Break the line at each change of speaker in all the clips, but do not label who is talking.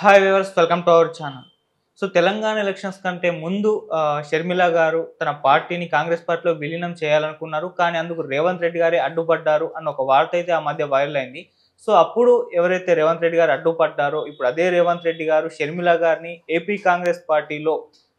Hi viewers, welcome to our channel. So Telangana elections కంటే ముందు షర్మిల గారు తన పార్టీని కాంగ్రెస్ పార్టీలో విలీనం చేయాలనుకున్నారు. కానీ అందుకు రేవంత్ రెడ్డి గారే అడ్డుపడ్డారు అన్న ఒక వార్త అయితే ఆ మధ్య వైరల్ అయింది. సో అప్పుడు ఎవరైతే రేవంత్ రెడ్డి గారు అడ్డుపడ్డారో ఇప్పుడు అదే రేవంత్ రెడ్డి గారు షర్మిల గారిని ఏపీ కాంగ్రెస్ పార్టీలో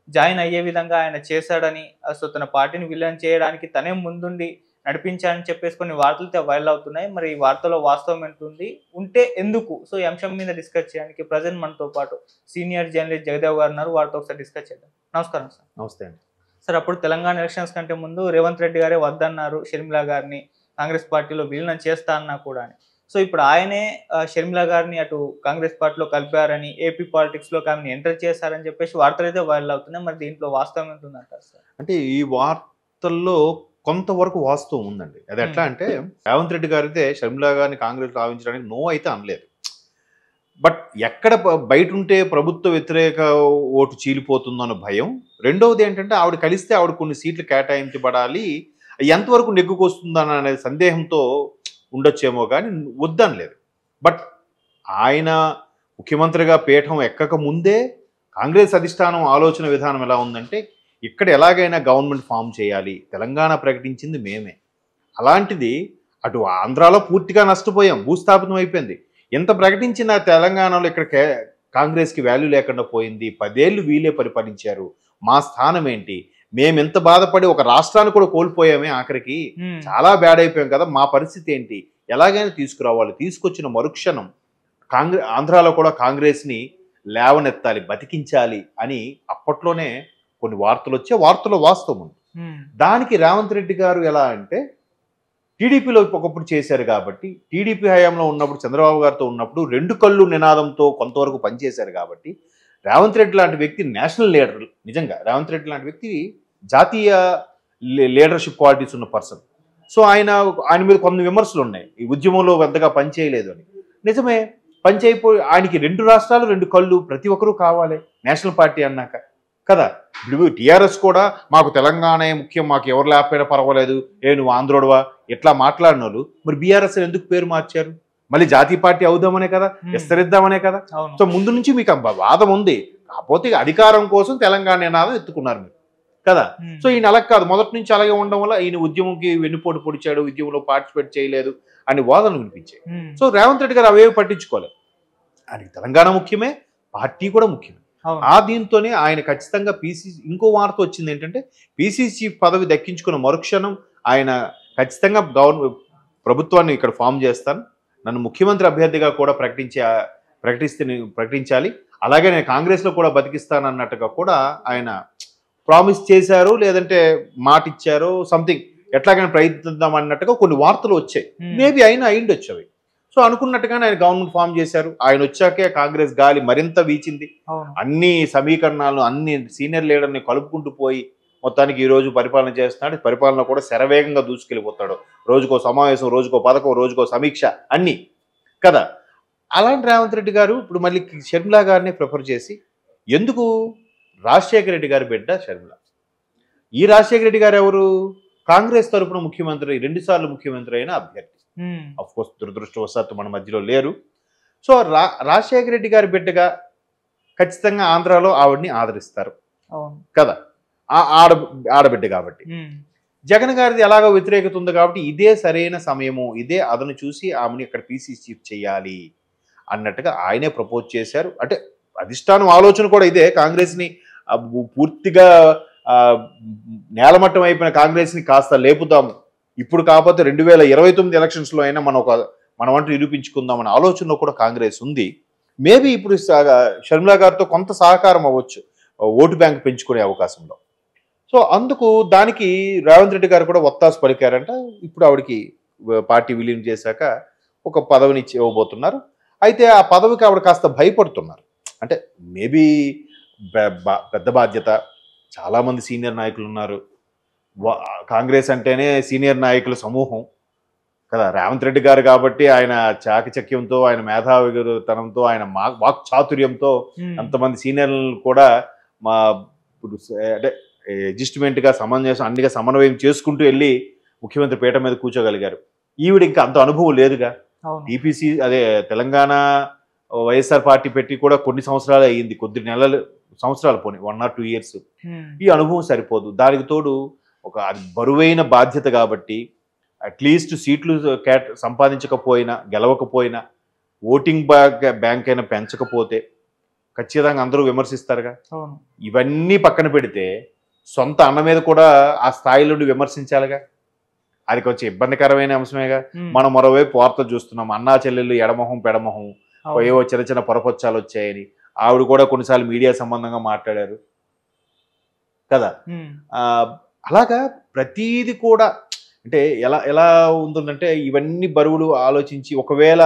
జాయిన్ అయ్యే విధంగా ఆయన చేశాడని, సో తన పార్టీని విలీనం చేయడానికి తనే ముందుండి నడిపించాలని చెప్పేసి కొన్ని వార్తలు వైరల్ అవుతున్నాయి. మరి ఈ వార్తలో వాస్తవం ఎంతుంది, ఉంటే ఎందుకు? సో ఈ అంశం మీద డిస్కస్ చేయడానికి ప్రజెంట్ మనతో పాటు సీనియర్ జర్నలిస్ట్ జగదేవ్ గారు ఉన్నారు. వారితో ఒకసారి డిస్కస్ చేద్దాం. నమస్కారం సార్.
నమస్తే అండి.
సార్, అప్పుడు తెలంగాణ ఎలక్షన్స్ కంటే ముందు రేవంత్ రెడ్డి గారే వద్దన్నారు షర్మిల గారిని కాంగ్రెస్ పార్టీలో విలీనం చేస్తా అన్నా కూడా అని. సో ఇప్పుడు ఆయనే షర్మిల గారిని అటు కాంగ్రెస్ పార్టీలో కలిపారని, ఏపీ పాలిటిక్స్ లో ఆమెను ఎంటర్ చేశారని చెప్పేసి వార్తలు అయితే వైరల్ అవుతున్నాయి. మరి దీంట్లో వాస్తవం ఎంతుందంటారు సార్?
అంటే ఈ వార్తల్లో కొంతవరకు వాస్తవం ఉందండి. అది ఎట్లా అంటే రేవంత్ రెడ్డి గారు అయితే షర్మిల గారిని కాంగ్రెస్ రావించడానికి నో అయితే అనలేదు. బట్ ఎక్కడ బయట ఉంటే ప్రభుత్వ వ్యతిరేక ఓటు చీలిపోతుందో అన్న భయం. రెండవది ఏంటంటే ఆవిడ కలిస్తే ఆవిడ కొన్ని సీట్లు కేటాయించబడాలి, ఎంతవరకు నెగ్గుకొస్తుందని అనే సందేహంతో ఉండొచ్చేమో కానీ వద్దనలేదు. బట్ ఆయన ముఖ్యమంత్రిగా పీఠం ఎక్కక ముందే కాంగ్రెస్ అధిష్టానం ఆలోచన విధానం ఎలా ఉందంటే ఇక్కడ ఎలాగైనా గవర్నమెంట్ ఫామ్ చేయాలి, తెలంగాణ ప్రకటించింది మేమే. అలాంటిది అటు ఆంధ్రాలో పూర్తిగా నష్టపోయాం, భూస్థాపితం అయిపోయింది. ఎంత ప్రకటించిన తెలంగాణలో ఇక్కడ కాంగ్రెస్కి వాల్యూ లేకుండా పోయింది. 10 ఏళ్ళు వీలే పరిపాలించారు, మా స్థానం ఏంటి? మేము ఎంత బాధపడి ఒక రాష్ట్రాన్ని కూడా కోల్పోయామే, ఆఖరికి చాలా బ్యాడ్ అయిపోయాం కదా, మా పరిస్థితి ఏంటి? ఎలాగైనా తీసుకురావాలి. తీసుకొచ్చిన మరుక్షణం ఆంధ్రాలో కూడా కాంగ్రెస్ని లేవనెత్తాలి, బతికించాలి అని అప్పట్లోనే కొన్ని వార్తలు వచ్చే, వార్తలో వాస్తవం ఉంది. దానికి రేవంత్ రెడ్డి గారు ఎలా అంటే టీడీపీలో ఒకప్పుడు చేశారు కాబట్టి, టీడీపీ హయాంలో ఉన్నప్పుడు చంద్రబాబు గారితో ఉన్నప్పుడు 2 కళ్ళు నినాదంతో కొంతవరకు పనిచేశారు కాబట్టి, రేవంత్ రెడ్డి లాంటి వ్యక్తి నేషనల్ లీడర్, నిజంగా రేవంత్ రెడ్డి లాంటి వ్యక్తి జాతీయ లీడర్షిప్ క్వాలిటీస్ ఉన్న పర్సన్. సో ఆయన మీద కొన్ని విమర్శలు ఉన్నాయి, ఈ ఉద్యమంలో పెద్దగా పనిచేయలేదు అని. నిజమే, పనిచేయపోయి ఆయనకి 2 రాష్ట్రాలు 2 కళ్ళు ప్రతి ఒక్కరూ కావాలి నేషనల్ పార్టీ అన్నాక కదా. ఇప్పుడు టీఆర్ఎస్ కూడా మాకు తెలంగాణ ముఖ్యం, మాకు ఎవరు లేకపోయినా పర్వాలేదు, నువ్వు ఆంధ్రోడువా ఇట్లా మాట్లాడిన వాళ్ళు మరి బీఆర్ఎస్ ఎందుకు పేరు మార్చారు? మళ్ళీ జాతీయ పార్టీ అవుదామనే కదా, విస్తరిద్దామనే కదా. సో ముందు నుంచి మీకు వాదం ఉంది, కాకపోతే అధికారం కోసం తెలంగాణ నినాదం ఎత్తుకున్నారు మీరు కదా. సో ఈయన అలా కాదు, మొదటి నుంచి అలాగే ఉండడం వల్ల ఈయన ఉద్యమంకి వెన్నుపోటు పొడిచాడు, ఉద్యమంలో పార్టిసిపేట్ చేయలేదు అని వాదనలు వినిపించాయి. సో రేవంత్ రెడ్డి గారు అవేవి పట్టించుకోలేదు. ఆయనకి తెలంగాణ ముఖ్యమే, పార్టీ కూడా ముఖ్యమే. ఆ దీంతోనే ఆయన ఖచ్చితంగా ఇంకో వార్త వచ్చింది ఏంటంటే పిసిసి పదవి దక్కించుకున్న మరుక్షణం ఆయన ఖచ్చితంగా ప్రభుత్వాన్ని ఇక్కడ ఫామ్ చేస్తాను, నన్ను ముఖ్యమంత్రి అభ్యర్థిగా కూడా ప్రకటించాలి, అలాగే నేను కాంగ్రెస్లో కూడా బతికిస్తాను అన్నట్టుగా కూడా ఆయన ప్రామిస్ చేశారు, లేదంటే మాట ఇచ్చారు, సంథింగ్ ఎట్లాగైనా ప్రయత్నిద్దాం అన్నట్టుగా కొన్ని వార్తలు వచ్చాయి. మేబీ అయినా అయిండొచ్చు అవి. సో అనుకున్నట్టుగానే ఆయన గవర్నమెంట్ ఫామ్ చేశారు. ఆయన వచ్చాకే కాంగ్రెస్ గాలి మరింత వీచింది. అన్ని సమీకరణాలను, అన్ని సీనియర్ లీడర్ని కలుపుకుంటూ పోయి మొత్తానికి ఈ రోజు పరిపాలన చేస్తున్నాడు. పరిపాలన కూడా శరవేగంగా దూసుకెళ్ళిపోతాడు. రోజుకో సమావేశం, రోజుకో పథకం, రోజుకో సమీక్ష అన్నీ కదా. అలాంటి రేవంత్ రెడ్డి గారు ఇప్పుడు మళ్ళీ షర్మిల గారిని ప్రిఫర్ చేసి, ఎందుకు? రాజశేఖర రెడ్డి గారి బిడ్డ షర్మిల. ఈ రాజశేఖర రెడ్డి గారు ఎవరు? కాంగ్రెస్ తరఫున ముఖ్యమంత్రి, 2 సార్లు ముఖ్యమంత్రి అయిన అభ్యర్థి. అఫ్ కోర్స్ దురదృష్టవశాత్తు మన మధ్యలో లేరు. సో రాజశేఖర రెడ్డి గారి బిడ్డగా ఖచ్చితంగా ఆంధ్రాలో ఆవిడ్ని ఆదరిస్తారు కదా, ఆడబిడ్డ కాబట్టి. జగన్ గారిది ఎలాగో వ్యతిరేకత ఉంది కాబట్టి ఇదే సరైన సమయము, ఇదే అదను చూసి ఆమెని ఇక్కడ పీసీ చీఫ్ చేయాలి అన్నట్టుగా ఆయనే ప్రపోజ్ చేశారు. అంటే అధిష్టానం ఆలోచన కూడా ఇదే, కాంగ్రెస్ని పూర్తిగా నేలమట్టం అయిపోయిన కాంగ్రెస్ని కాస్త లేపుదాము, ఇప్పుడు కాకపోతే 2029 ఎలక్షన్స్లో అయినా మనం అంటూ నిరూపించుకుందామనే ఆలోచనలో కూడా కాంగ్రెస్ ఉంది. మేబీ ఇప్పుడు షర్మిల గారితో కొంత సహకారం అవ్వచ్చు ఓటు బ్యాంక్ పెంచుకునే అవకాశంలో. సో అందుకు దానికి రేవంత్ రెడ్డి గారు కూడా ఒత్తాసు పలికారంట. ఇప్పుడు ఆవిడకి పార్టీ విలీనం చేశాక ఒక పదవిని ఇవ్వబోతున్నారు. అయితే ఆ పదవికి ఆవిడ కాస్త భయపడుతున్నారు. అంటే మేబీ పెద్ద బాధ్యత, చాలామంది సీనియర్ నాయకులు ఉన్నారు, కాంగ్రెస్ అంటేనే సీనియర్ నాయకుల సమూహం కదా. రేవంత్ రెడ్డి గారు కాబట్టి ఆయన చాకచక్యంతో, ఆయన మేధావితనంతో, ఆయన వాక్ చాతుర్యంతో అంతమంది సీనియర్లను కూడా అంటే అడ్జస్ట్మెంట్గా అన్నిగా సమన్వయం చేసుకుంటూ వెళ్ళి ముఖ్యమంత్రి పీఠ మీద కూర్చోగలిగారు. ఈవిడ ఇంకా అంత అనుభవం లేదుగా. టీపీసీ అదే తెలంగాణ వైఎస్ఆర్ పార్టీ పెట్టి కూడా కొన్ని సంవత్సరాలు అయ్యింది, కొద్ది నెలలు సంవత్సరాలు పోనీ 1 or 2 years. ఈ అనుభవం సరిపోదు. దానికి తోడు ఒక అది బరువైన బాధ్యత కాబట్టి అట్లీస్ట్ సీట్లు సంపాదించకపోయినా గెలవకపోయినా ఓటింగ్ బ్యాంక్ అయినా పెంచకపోతే ఖచ్చితంగా అందరూ విమర్శిస్తారుగా. ఇవన్నీ పక్కన పెడితే సొంత అన్న మీద కూడా ఆ స్థాయిలో విమర్శించాలిగా. అది కొంచెం ఇబ్బందికరమైన అంశమేగా. మనం మరోవైపు వార్తలు చూస్తున్నాం, అన్నా చెల్లెళ్ళు ఎడమొహం పెడమొహం, ఏవో చిన్న చిన్న పొరపొచ్చాలు వచ్చాయని ఆవిడ కూడా కొన్నిసార్లు మీడియా సంబంధంగా మాట్లాడారు కదా. అలాగా ప్రతీది కూడా అంటే ఎలా ఎలా ఉంటుందంటే ఇవన్నీ బరువులు ఆలోచించి ఒకవేళ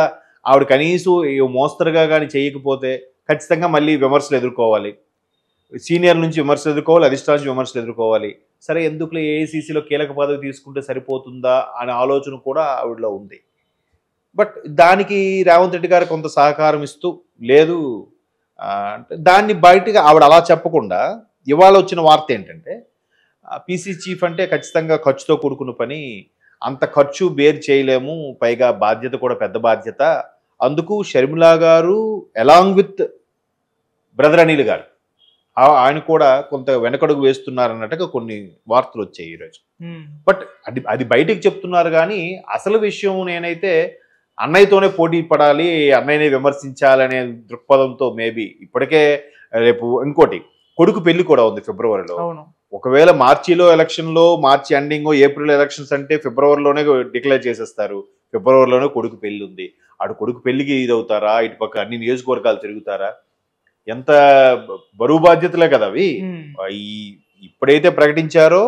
ఆవిడ కనీసం మోస్తరుగా కానీ చేయకపోతే ఖచ్చితంగా మళ్ళీ విమర్శలు ఎదుర్కోవాలి, సీనియర్ నుంచి విమర్శలు ఎదుర్కోవాలి, అధిష్టానం నుంచి విమర్శలు ఎదుర్కోవాలి. సరే ఎందుకులో ఏఐసీసీలో కీలక పదవి తీసుకుంటే సరిపోతుందా అనే ఆలోచన కూడా ఆవిడలో ఉంది. బట్ దానికి రేవంత్ రెడ్డి గారు కొంత సహకారం ఇస్తూ లేదు దాన్ని బయటగా ఆవిడ అలా చెప్పకుండా ఇవాళ వచ్చిన వార్త ఏంటంటే పీసీ చీఫ్ అంటే ఖచ్చితంగా ఖర్చుతో కూడుకున్న పని, అంత ఖర్చు బేర్ చేయలేము, పైగా బాధ్యత కూడా పెద్ద బాధ్యత, అందుకు షర్మిలా గారు అలాంగ్ విత్ బ్రదర్ అనిల్ గారు ఆయన కూడా కొంత వెనకడుగు వేస్తున్నారన్నట్టుగా కొన్ని వార్తలు వచ్చాయి ఈరోజు. బట్ అది బయటికి చెప్తున్నారు కానీ అసలు విషయం నేనైతే అన్నయ్యతోనే పోటీ పడాలి, అన్నయ్యనే విమర్శించాలనే దృక్పథంతో మేబీ ఇప్పటికే రేపు ఇంకోటి కొడుకు పెళ్లి కూడా ఉంది ఫిబ్రవరిలో. ఒకవేళ మార్చిలో ఎలక్షన్లో, మార్చి ఎండింగ్ ఏప్రిల్ ఎలక్షన్స్ అంటే ఫిబ్రవరిలోనే డిక్లేర్ చేసేస్తారు, ఫిబ్రవరిలోనే కొడుకు పెళ్లి ఉంది. అటు కొడుకు పెళ్లికి ఇదవుతారా, ఇటు పక్క అన్ని నియోజకవర్గాలు తిరుగుతారా, ఎంత బరువు బాధ్యతలే కదా అవి. ఇప్పుడైతే ప్రకటించారో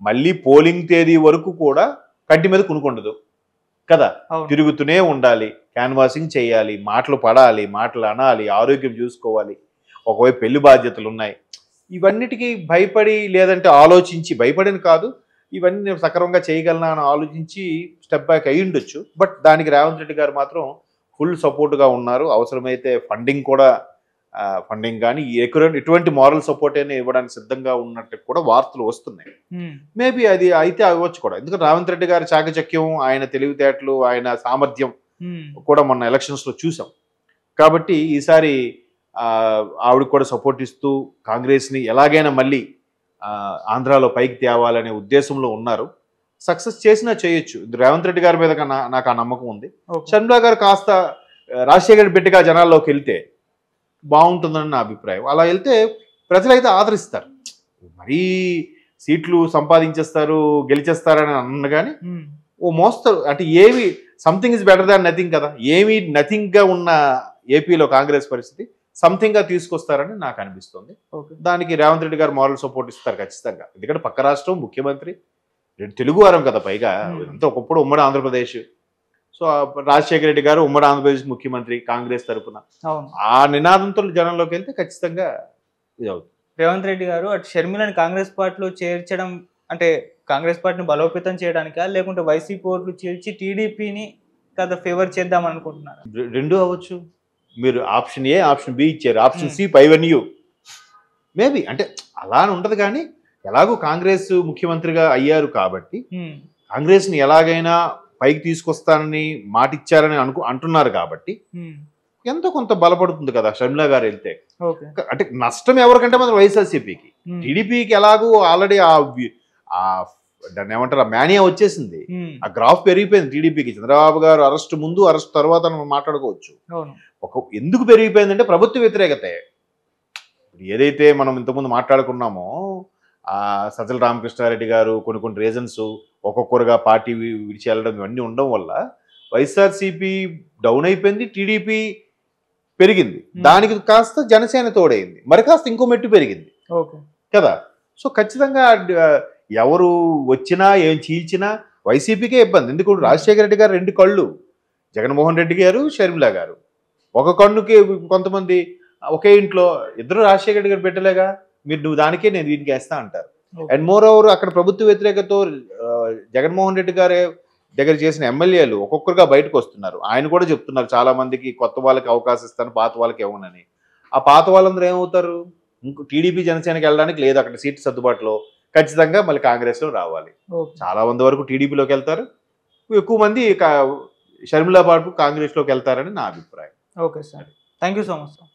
మళ్ళీ పోలింగ్ తేదీ వరకు కూడా కంటి మీద కునుకుండదు కదా, తిరుగుతూనే ఉండాలి, క్యాన్వాసింగ్ చేయాలి, మాటలు పడాలి, మాటలు అనాలి, ఆరోగ్యం చూసుకోవాలి, ఒకవైపు పెళ్లి బాధ్యతలు ఉన్నాయి. ఇవన్నిటికీ భయపడి లేదంటే ఆలోచించి, భయపడిన కాదు ఇవన్నీ నేను సక్రమంగా చేయగలనా అని ఆలోచించి స్టెప్ బ్యాక్ అయ్యి ఉండొచ్చు. బట్ దానికి రేవంత్ రెడ్డి గారు మాత్రం ఫుల్ సపోర్ట్గా ఉన్నారు. అవసరమైతే ఫండింగ్ కూడా ఫండింగ్ కానీ ఎటువంటి మారల్ సపోర్ట్ అయినా ఇవ్వడానికి సిద్ధంగా ఉన్నట్టు కూడా వార్తలు వస్తున్నాయి. మేబీ అది అయితే అవ్వచ్చు కూడా, ఎందుకంటే రేవంత్ రెడ్డి గారి చాకచక్యం, ఆయన తెలివితేటలు, ఆయన సామర్థ్యం కూడా మొన్న ఎలక్షన్స్ లో చూసాం. కాబట్టి ఈసారి ఆవిడ కూడా సపోర్ట్ ఇస్తూ కాంగ్రెస్ ని ఎలాగైనా మళ్ళీ ఆంధ్రాలో పైకి తేవాలనే ఉద్దేశంలో ఉన్నారు. సక్సెస్ చేసినా చేయొచ్చు. రేవంత్ రెడ్డి గారి మీద నాకు ఆ నమ్మకం ఉంది. షర్మిలా గారు కాస్త రాజశేఖర్ బిడ్డగా జనాల్లోకి వెళ్తే బాగుంటుందని నా అభిప్రాయం. అలా వెళ్తే ప్రజలైతే ఆదరిస్తారు. మరీ సీట్లు సంపాదించేస్తారు, గెలిచేస్తారని అన్న కానీ ఓ మోస్తారు అంటే ఏమి something is better than nothing కదా. ఏమి నథింగ్ గా ఉన్న ఏపీలో కాంగ్రెస్ పరిస్థితి సంథింగ్ గా తీసుకొస్తారని నాకు అనిపిస్తుంది. దానికి రేవంత్ రెడ్డి గారు మారల్ సపోర్ట్ ఇస్తారు ఖచ్చితంగా. ఎందుకంటే పక్క రాష్ట్రం ముఖ్యమంత్రి, తెలుగు వారం కదా, పైగా అంతా ఒకప్పుడు ఉమ్మడి ఆంధ్రప్రదేశ్. సో రాజశేఖర రెడ్డి గారు ఉమ్మడి ఆంధ్రప్రదేశ్ ముఖ్యమంత్రి కాంగ్రెస్ తరఫున, ఆ నినాదంతో జనంలోకి వెళ్తే ఖచ్చితంగా ఇది అవుతుంది.
రేవంత్ రెడ్డి గారు అటు షర్మిలని కాంగ్రెస్ పార్టీలో చేర్చడం అంటే కాంగ్రెస్ పార్టీని బలోపేతం చేయడానికా, లేకుంటే వైసీపీ ఓట్లు చేర్చి టీడీపీని కదా ఫేవర్ చేద్దాం అనుకుంటున్నారు?
రెండు అవ్వచ్చు. మీరు ఆప్షన్ ఏ ఆప్షన్ బి ఇచ్చారు, ఆప్షన్ సి పైవెన్యూ మేబీ అంటే అలా ఉండదు. కానీ ఎలాగో కాంగ్రెస్ ముఖ్యమంత్రిగా అయ్యారు కాబట్టి కాంగ్రెస్ ని ఎలాగైనా పైకి తీసుకొస్తానని మాట ఇచ్చారని అంటున్నారు కాబట్టి ఎంతో కొంత బలపడుతుంది కదా షర్మిలా గారు వెళ్తే. అంటే నష్టం ఎవరికంటే మాత్రం వైఎస్ఆర్సీపీకి. టీడీపీకి ఎలాగో ఆల్రెడీ దాన్ని ఏమంటారు, ఆ మేనియా వచ్చేసింది, ఆ గ్రాఫ్ పెరిగిపోయింది టీడీపీకి. చంద్రబాబు గారు అరెస్ట్ ముందు అరెస్ట్ తర్వాత మాట్లాడుకోవచ్చు. ఎందుకు పెరిగిపోయిందంటే ప్రభుత్వ వ్యతిరేకతే. ఏదైతే మనం ఇంతకుముందు మాట్లాడుకున్నామో సజ్జల రామకృష్ణారెడ్డి గారు కొన్ని రీజన్స్ ఒక్కొక్కరుగా పార్టీ విడిచి వెళ్ళడం ఇవన్నీ ఉండడం వల్ల వైఎస్ఆర్సీపీ డౌన్ అయిపోయింది, టీడీపీ పెరిగింది. దానికి కాస్త జనసేన తోడైంది, మరి కాస్త ఇంకో మెట్టు పెరిగింది కదా. సో ఖచ్చితంగా ఎవరు వచ్చినా ఏం చీల్చినా వైసీపీకే ఇబ్బంది. ఎందుకంటే రాజశేఖర రెడ్డి గారు రెండు కళ్ళు, జగన్మోహన్ రెడ్డి గారు, షర్మిలా గారు. ఒక కన్నుకి కొంతమంది ఒకే ఇంట్లో ఇద్దరు రాజశేఖర రెడ్డి గారు పెట్టలేగా, నువ్వు దానికే నేను దీనికి వేస్తా అంటారు. అండ్ మోర్ ఓవర్ అక్కడ ప్రభుత్వ వ్యతిరేకతో జగన్మోహన్ రెడ్డి గారే దగ్గర చేసిన ఎమ్మెల్యేలు ఒక్కొక్కరుగా బయటకు వస్తున్నారు. ఆయన కూడా చెప్తున్నారు చాలా మందికి కొత్త వాళ్ళకి అవకాశం ఇస్తాను, పాత వాళ్ళకి ఇవ్వనని. ఆ పాత వాళ్ళందరూ ఏమవుతారు, టీడీపీ జనసేనకి వెళ్ళడానికి లేదు, అక్కడ సీట్ సర్దుబాటులో ఖచ్చితంగా మళ్ళీ కాంగ్రెస్ లో రావాలి. చాలా మంది వరకు టీడీపీలోకి వెళ్తారు, ఎక్కువ మంది షర్మిలా పాటు కాంగ్రెస్ లోకి వెళ్తారని నా అభిప్రాయం.
Okay sir. Thank you so much.